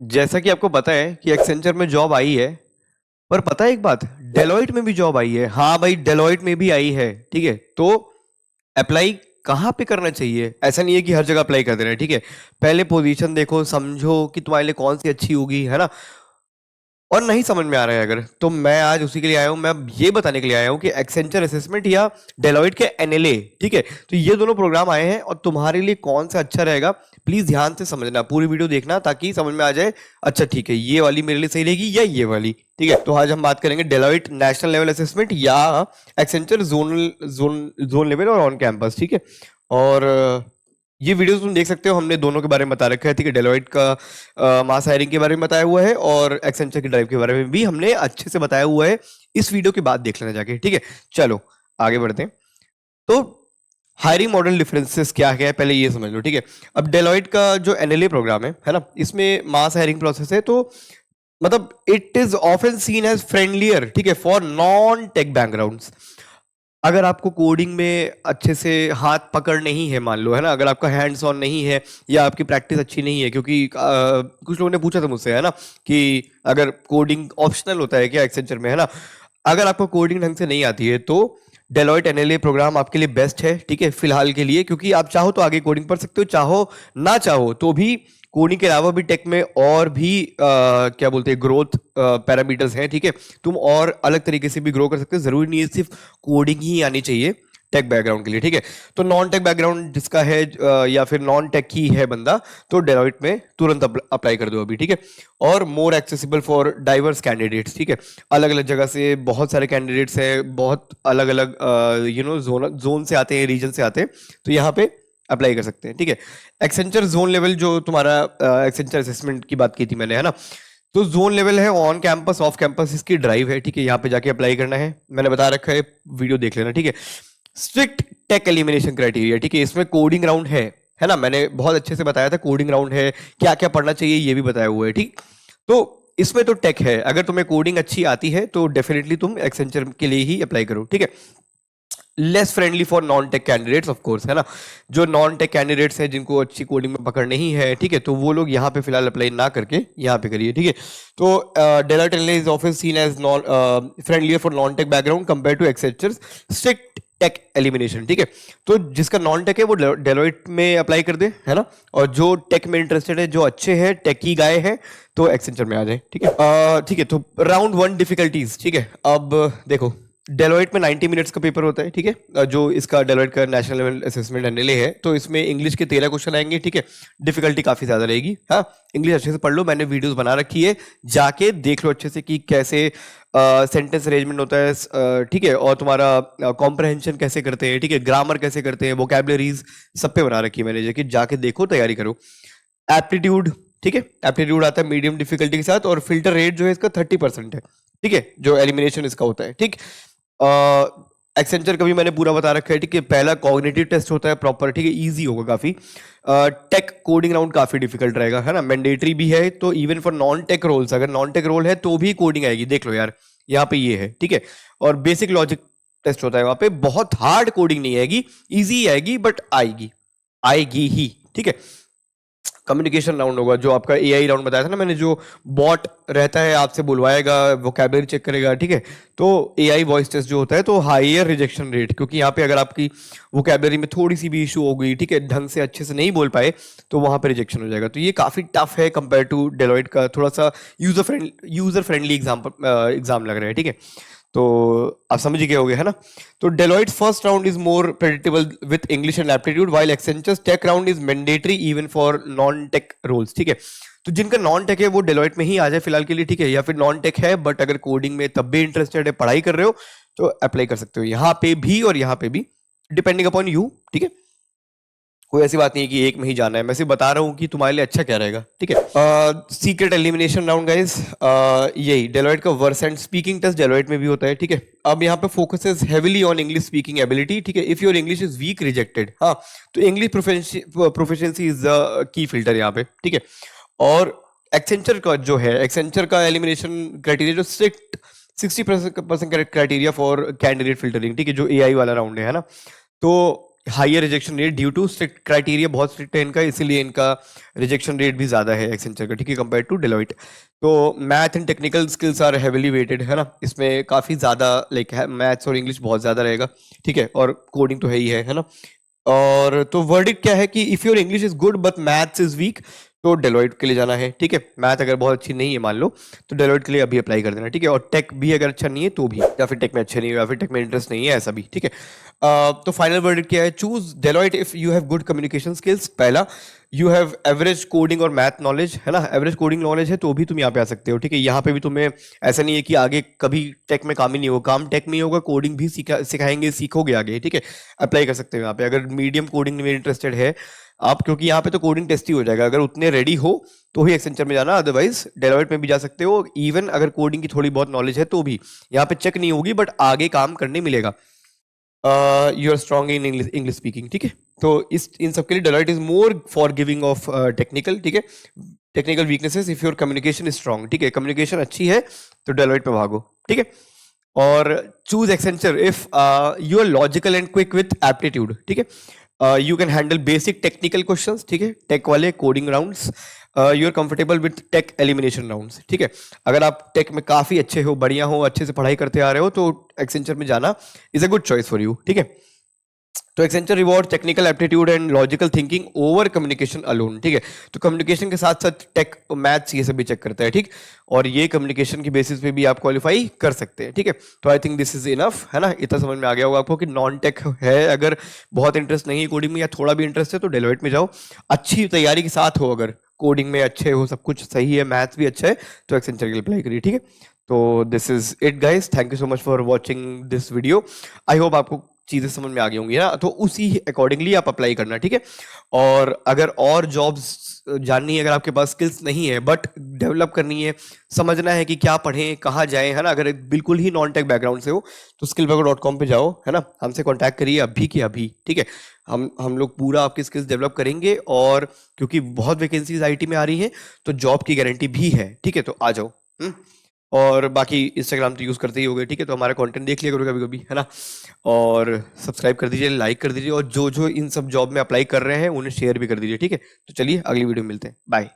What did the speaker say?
जैसा कि आपको पता है कि एक्सेंचर में जॉब आई है। पर पता है एक बात, डेलॉइट में भी जॉब आई है। हाँ भाई, डेलॉइट में भी आई है। ठीक है, तो अप्लाई कहाँ पे करना चाहिए? ऐसा नहीं है कि हर जगह अप्लाई कर देना है। ठीक है, पहले पोजीशन देखो, समझो कि तुम्हारे लिए कौन सी अच्छी होगी, है ना। और नहीं समझ में आ रहा है अगर, तो मैं आज उसी के लिए आया हूँ। मैं अब ये बताने के लिए आया हूँ कि एक्सेंचर असेसमेंट या डेलॉइट के एनएलए, ठीक है, तो ये दोनों प्रोग्राम आए हैं और तुम्हारे लिए कौन सा अच्छा रहेगा, प्लीज ध्यान से समझना, पूरी वीडियो देखना ताकि समझ में आ जाए। अच्छा ठीक है, ये वाली मेरे लिए सही रहेगी या ये वाली। ठीक है, तो आज हम बात करेंगे डेलॉइट नेशनल लेवल असेसमेंट या Accenture zonal zone zone level और ऑन कैंपस। ठीक है, और ये वीडियो तुम देख सकते हो, हमने दोनों के बारे में बता रखा है। ठीक है, डेलॉइट का मास हायरिंग के बारे में बताया हुआ है और एक्सेंचर की ड्राइव के बारे में भी हमने अच्छे से बताया हुआ है। इस वीडियो के बाद देख लेना जाके। ठीक है, चलो आगे बढ़ते हैं। तो हायरिंग मॉडल डिफरेंसेस क्या है पहले ये समझ लो। ठीक है, अब डेलॉइट का जो एनएलए प्रोग्राम है ना, इसमें मास हायरिंग प्रोसेस है, तो मतलब it is often seen as friendlier, ठीक है, फॉर नॉन टेक बैकग्राउंड्स। अगर आपको कोडिंग में अच्छे से हाथ पकड़ नहीं है, मान लो, है ना, अगर आपका हैंड्स ऑन नहीं है या आपकी प्रैक्टिस अच्छी नहीं है, क्योंकि कुछ लोगों ने पूछा था मुझसे, है ना, कि अगर कोडिंग ऑप्शनल होता है क्या एक्सेंचर में, है ना। अगर आपको कोडिंग ढंग से नहीं आती है तो डेलॉइट एनएलए प्रोग्राम आपके लिए बेस्ट है। ठीक है, फिलहाल के लिए, क्योंकि आप चाहो तो आगे कोडिंग पढ़ सकते हो, चाहो ना चाहो तो भी कोडिंग के अलावा भी टेक में और भी क्या बोलते हैं, ग्रोथ पैरामीटर्स हैं। ठीक है, तुम और अलग तरीके से भी ग्रो कर सकते हो, जरूरी नहीं है सिर्फ कोडिंग ही आनी चाहिए टेक बैकग्राउंड के लिए। ठीक है, तो नॉन टेक बैकग्राउंड जिसका है या फिर नॉन टेक ही है बंदा, तो डेलॉइट में तुरंत अप्लाई कर दो अभी। ठीक है, और more accessible for diverse candidates. ठीक है, अलग अलग जगह से बहुत सारे कैंडिडेट्स हैं, बहुत अलग अलग जोन से आते हैं, रीजन से आते हैं, तो यहाँ पे अप्लाई कर सकते हैं। ठीक है, एक्सेंचर जोन लेवल जो तुम्हारा एक्सेंचर असेसमेंट की बात की थी मैंने, है ना, तो जोन लेवल है ऑन कैंपस ऑफ कैंपस, इसकी ड्राइव है। ठीक है, यहाँ पे जाके अप्लाई करना है, मैंने बता रखा है, वीडियो देख लेना। ठीक है, स्ट्रिक्ट टेक एलिमिनेशन क्राइटेरिया। ठीक है, इसमें कोडिंग राउंड है ना, मैंने बहुत अच्छे से बताया था, कोडिंग राउंड है, क्या क्या पढ़ना चाहिए ये भी बताया हुआ है। ठीक, तो इसमें तो टेक है, अगर तुम्हें कोडिंग अच्छी आती है तो डेफिनेटली तुम एक्सेंचर के लिए ही अप्लाई करो। ठीक है, less friendly for non take candidates of course, है ना, जो नॉन टेक कैंडिडेट्स हैं जिनको अच्छी कोडिंग में पकड़ नहीं है, ठीक है, तो वो लोग यहाँ पे फिलहाल अप्लाई ना करके यहाँ पे करिए। ठीक है, तो Deloitte is often seen as non friendlier for non tech background compare to Accenture strict tech elimination. ठीक है, तो जिसका नॉन टेक है वो डेलॉइट में अप्लाई कर दे, है ना, और जो टेक में इंटरेस्टेड है, जो अच्छे हैं, टेकी गाय है, तो एक्सेंचर में आ जाए। ठीक है, ठीक है, तो राउंड वन डिफिकल्टीज। ठीक है, अब देखो, डेलॉइट में 90 मिनट्स का पेपर होता है। ठीक है, जो इसका डेलॉइट का नेशनल लेवल असेसमेंट एनएलए है, तो इसमें इंग्लिश के 13 क्वेश्चन आएंगे। ठीक है, डिफिकल्टी काफी ज्यादा रहेगी। हाँ, इंग्लिश अच्छे से पढ़ लो, मैंने वीडियोस बना रखी है, जाके देख लो अच्छे से कि कैसे सेंटेंस अरेंजमेंट होता है। ठीक है, और तुम्हारा कॉम्प्रहेंशन कैसे करते हैं, ठीक है, ग्रामर कैसे करते हैं, वोकैबुलरीज सब पे बना रखी है मैंने, जाके देखो, तैयारी करो। एप्टीट्यूड, ठीक है, एप्टीट्यूड आता है मीडियम डिफिकल्टी के साथ, और फिल्टर रेट जो है इसका 30% है। ठीक है, जो एलिमिनेशन इसका होता है। ठीक, एक्सेंचर का भी मैंने पूरा बता रखा है। ठीक है, पहला कॉग्निटिव टेस्ट होता है प्रॉपर। ठीक है, इजी होगा काफी। टेक कोडिंग राउंड काफी डिफिकल्ट रहेगा, है ना, मैंडेटरी भी है, तो even for non tech roles, अगर नॉन टेक रोल है तो भी कोडिंग आएगी, देख लो यार, यहाँ पे ये है। ठीक है, और बेसिक लॉजिक टेस्ट होता है वहां पे, बहुत हार्ड कोडिंग नहीं आएगी, इजी आएगी, बट आएगी, आएगी ही। ठीक है, कम्युनिकेशन राउंड होगा, जो आपका एआई राउंड बताया था ना मैंने, जो बॉट रहता है आपसे बुलवाएगा, वोकैबुलरी चेक करेगा। ठीक है, तो एआई वॉइस टेस्ट जो होता है, तो हायर रिजेक्शन रेट, क्योंकि यहाँ पे अगर आपकी वोकैबुलरी में थोड़ी सी भी इशू हो गई, ठीक है, ढंग से अच्छे से नहीं बोल पाए, तो वहां पे रिजेक्शन हो जाएगा। तो ये काफी टफ है कंपेयर टू डेलॉइट का, थोड़ा सा यूजर फ्रेंडली एग्जाम लग रहा है। ठीक है, तो आप समझ ही गए होगे, है ना। तो Deloitte first round is more predictable with English and aptitude, while Accenture's tech round is mandatory even for non tech roles. ठीक है, तो जिनका नॉन टेक है वो डेलॉइट में ही आ जाए फिलहाल के लिए। ठीक है, या फिर नॉन टेक है बट अगर कोडिंग में तब भी इंटरेस्टेड है, पढ़ाई कर रहे हो, तो अप्लाई कर सकते हो यहाँ पे भी और यहाँ पे भी, डिपेंडिंग अपॉन यू। ठीक है, कोई ऐसी बात नहीं है कि एक में ही जाना है, मैं सिर्फ बता रहा हूँ कि तुम्हारे लिए अच्छा क्या रहेगा। ठीक है, सीक्रेट एलिमिनेशन राउंड गाइस, यही डेलॉइट का verse and speaking test Deloitte में भी होता है। ठीक है, अब यहाँ पे focus is heavily on English speaking ability. ठीक है, if your English is weak rejected, हाँ, तो English proficiency is the key filter यहाँ पे। ठीक है, और एक्सेंचर का जो है, एक्सेंचर का एलिमिनेशन क्राइटेरिया जो strict 60% criteria for candidate filtering. ठीक है, जो एआई वाला राउंड है ना, तो higher rejection rate due to strict criteria, बहुत स्ट्रिक्ट है इनका, इसीलिए इनका रिजेक्शन रेट भी ज़्यादा है एक्सेंचर का, ठीक है, कंपेयर टू डेलोइट। तो math and technical skills are heavily weighted, है ना, इसमें काफ़ी ज़्यादा लाइक मैथ्स और इंग्लिश बहुत ज़्यादा रहेगा, ठीक है, और कोडिंग तो है ही है ना। और तो वर्डिक्ट क्या है कि if your English is good but maths is weak, तो डेलोइट के लिए जाना है, ठीक है। मैथ अगर बहुत अच्छी नहीं है मान लो, तो डेलोइट के लिए अभी अप्लाई कर देना, ठीक है। और टेक भी अगर अच्छा नहीं है तो भी, या फिर टेक में अच्छे नहीं है, या फिर टेक में इंटरेस्ट नहीं है, ऐसा भी, ठीक है। तो फाइनल वर्डिक्ट क्या है, choose Deloitte if you have good communication skills. पहला, यू हैव एवरेज कोडिंग और मैथ नॉलेज, है ना, एवरेज कोडिंग नॉलेज है तो भी तुम यहाँ पे आ सकते हो, ठीक है। यहाँ पे भी तुम्हें ऐसा नहीं है कि आगे कभी टेक में काम ही नहीं होगा, काम टेक में ही होगा, कोडिंग भी सिखाएंगे, सीखोगे आगे, ठीक है। अप्लाई कर सकते हो यहाँ पे अगर मीडियम कोडिंग में इंटरेस्टेड है आप, क्योंकि यहाँ पे तो कोडिंग टेस्ट ही हो जाएगा, अगर उतने रेडी हो तो ही एक्सेंचर में जाना, अदरवाइज डेलोइट में भी जा सकते हो। इवन अगर कोडिंग की थोड़ी बहुत नॉलेज है तो भी यहाँ पे चेक नहीं होगी, बट आगे काम करने मिलेगा। You are strong in English speaking, ठीक है। तो इस इन सब के लिए Deloitte is more for giving of technical, ठीक है, technical weaknesses if your communication is strong, ठीक है, कम्युनिकेशन अच्छी है तो डेलोइट में भागो, ठीक है। और choose Accenture if you are logical and quick with aptitude, ठीक है, you can handle basic technical questions, ठीक है, टेक वाले coding rounds, you are comfortable with tech elimination rounds, ठीक है। अगर आप टेक में काफी अच्छे हो, बढ़िया हो, अच्छे से पढ़ाई करते आ रहे हो, तो एक्सेंचर में जाना is a good choice for you, ठीक है। तो Accenture reward technical aptitude and logical thinking over communication alone, ठीक है। तो कम्युनिकेशन के साथ साथ टेक, मैथ्स, ये सब भी चेक करता है, ठीक। और ये कम्युनिकेशन की बेसिस पे भी आप क्वालिफाई कर सकते हैं, ठीक है। तो I think this is enough, है ना, इतना समझ में आ गया होगा आपको कि नॉन टेक है, अगर बहुत इंटरेस्ट नहीं है कोडिंग में या थोड़ा भी इंटरेस्ट है तो डेलोइट में जाओ, अच्छी तैयारी के साथ हो, अगर कोडिंग में अच्छे हो, सब कुछ सही है, मैथ्स भी अच्छा है, तो एक्सेंचर के लिए अप्लाई करिए, ठीक है। तो this is it guys, thank you so much for watching this video. I hope आपको चीजें समझ में आ गई होंगी ना, तो उसी अकॉर्डिंगली आप अप्लाई करना, ठीक है। और अगर और जॉब्स जाननी है, अगर आपके पास स्किल्स नहीं है बट डेवलप करनी है, समझना है कि क्या पढ़ें, कहाँ जाएं, है ना, अगर बिल्कुल ही नॉन टेक बैकग्राउंड से हो तो skillbugger.com पे जाओ, है ना, हमसे कांटेक्ट करिए अभी की अभी, ठीक है। हम लोग पूरा आपकी स्किल्स डेवलप करेंगे, और क्योंकि बहुत वैकेंसीज आईटी में आ रही हैं तो जॉब की गारंटी भी है, ठीक है, तो आ जाओ। और बाकी इंस्टाग्राम तो यूज़ करते ही होगे, ठीक है, तो हमारा कंटेंट देख लिया करो कभी कभी, है ना। और सब्सक्राइब कर दीजिए, लाइक कर दीजिए, और जो जो इन सब जॉब में अप्लाई कर रहे हैं उन्हें शेयर भी कर दीजिए, ठीक है। तो चलिए अगली वीडियो में मिलते हैं, बाय।